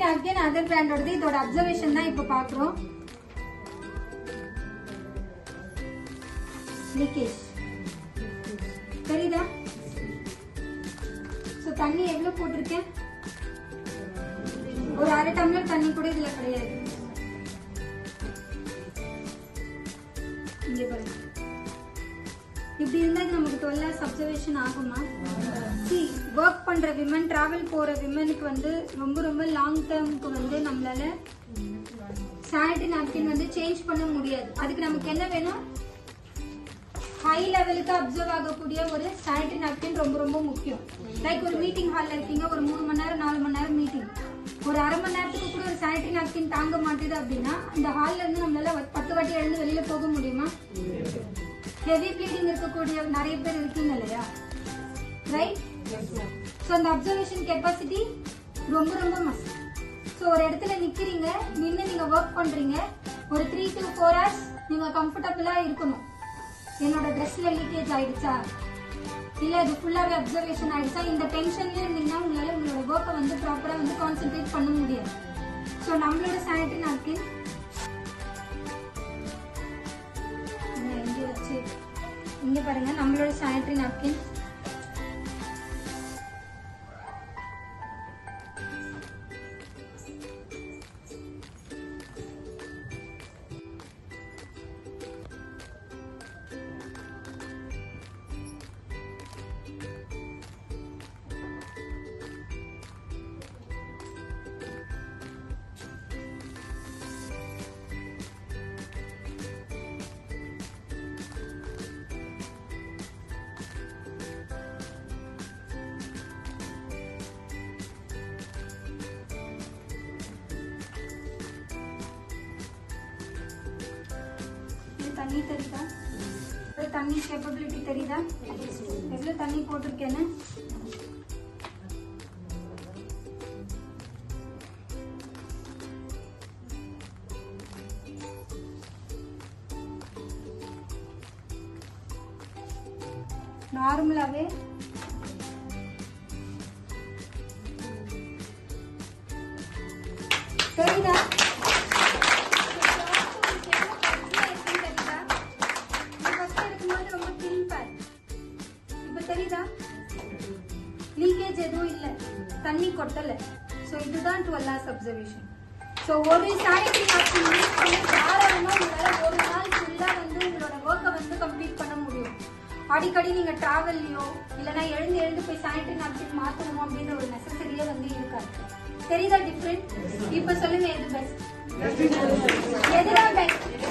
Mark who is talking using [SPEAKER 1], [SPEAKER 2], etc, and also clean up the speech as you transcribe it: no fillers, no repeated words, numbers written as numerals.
[SPEAKER 1] napkin other பிராண்டோடது. இதோட observation தான் இப்ப பாக்குறோம். லீக்கேஜ் தெரியுதா? சோ தண்ணி எவ்வளவு போட்டிருக்கேன்? ஒரு அரை டம்ளர் தண்ணி கூட இதுல கிடையாது. இங்க பாருங்க. இப்படி இருந்தா நமக்கு 12 hours அப்சர்வேஷன் ஆகுமா? ஒர்க் பண்ற விமன், டிராவல் போற விமனுக்கு வந்து ரொம்ப ரொம்ப லாங் டேர்முக்கு வந்து நம்மளால சானிட்டரி நாப்கின் வந்து சேஞ்ச் பண்ண முடியாது. அதுக்கு நமக்கு என்ன வேணும்? ஹை லெவலுக்கு அப்சர்வ் ஆகக்கூடிய ஒரு சானிட்டரி நாப்கின் ரொம்ப ரொம்ப முக்கியம். லைக் ஒரு மீட்டிங் ஹால்ல இருக்கீங்க, ஒரு 3 மணி நேரம் 4 மணி நேரம் மீட்டிங், ஒரு அரை மணி நேரத்துக்கு கூட ஒரு சானிட்டரி நாப்கின் தாங்க மாட்டேது அப்படின்னா அந்த ஹால்ல இருந்து நம்மளால 10 வாட்டி எழுந்து வெளியில போக முடியுமா? ஹெவி ப்ளீடிங் இருக்கக்கூடிய நிறைய பேர் இருக்கீங்க இல்லையா, ரைட்? ஸோ அந்த அப்சர்வேஷன் கெப்பாசிட்டி ரொம்ப ரொம்ப மஸ்ட். ஸோ ஒரு இடத்துல நிக்கிறீங்க, நின்று நீங்க ஒர்க் பண்றீங்க, ஒரு 3 to 4 hours நீங்க கம்ஃபர்டபுளா இருக்கணும். என்னோட ட்ரெஸ்ல லீக்கேஜ் ஆயிடுச்சா, இல்ல அது ஃபுல்லாவே அப்சர்வேஷன் ஆயிடுச்சா, இந்த டென்ஷன்ல இருந்தீங்கன்னா உங்களால உங்களோட ஒர்க்கை வந்து ப்ராப்பரா வந்து கான்சென்ட்ரேட் பண்ண முடியாது. ஸோ நம்மளோட சானிட்டரி நாப்கின் இங்க பாருங்க, நம்மளோட சானிட்டரி நாப்கின் தண்ணி தெரியுதா? தண்ணி கேப்பபிலிட்டி தெரியுதா? எவ்வளவு தண்ணி போட்டிருக்கேன்னு நார்மலாவே தெரியுதா? லீக்கேஜ் எதுவும் இல்ல, தண்ணி கொட்டல. சோ இதுதான் 12 hours அப்சர்வேஷன். சோ ஒரு சானிட்டரி நாப்கின் யூஸ் பண்ணி தாராளமா உங்களால ஒரு நாள் ஃபுல்லா வந்து உங்களோட ஒர்க்கை வந்து கம்ப்ளீட் பண்ண முடியும். அடிக்கடி நீங்க டிராவல்லையோ இல்லைன்னா எழுந்து போய் சானிட்டரி நாப்கின் மாத்தணும் அப்படின்ற ஒரு நெசசரியே வந்து இருக்காது. தெரியுதா டிஃபரெண்ட்? இப்ப சொல்லுங்க, எது பெஸ்ட்? எதுதான் பெஸ்ட்?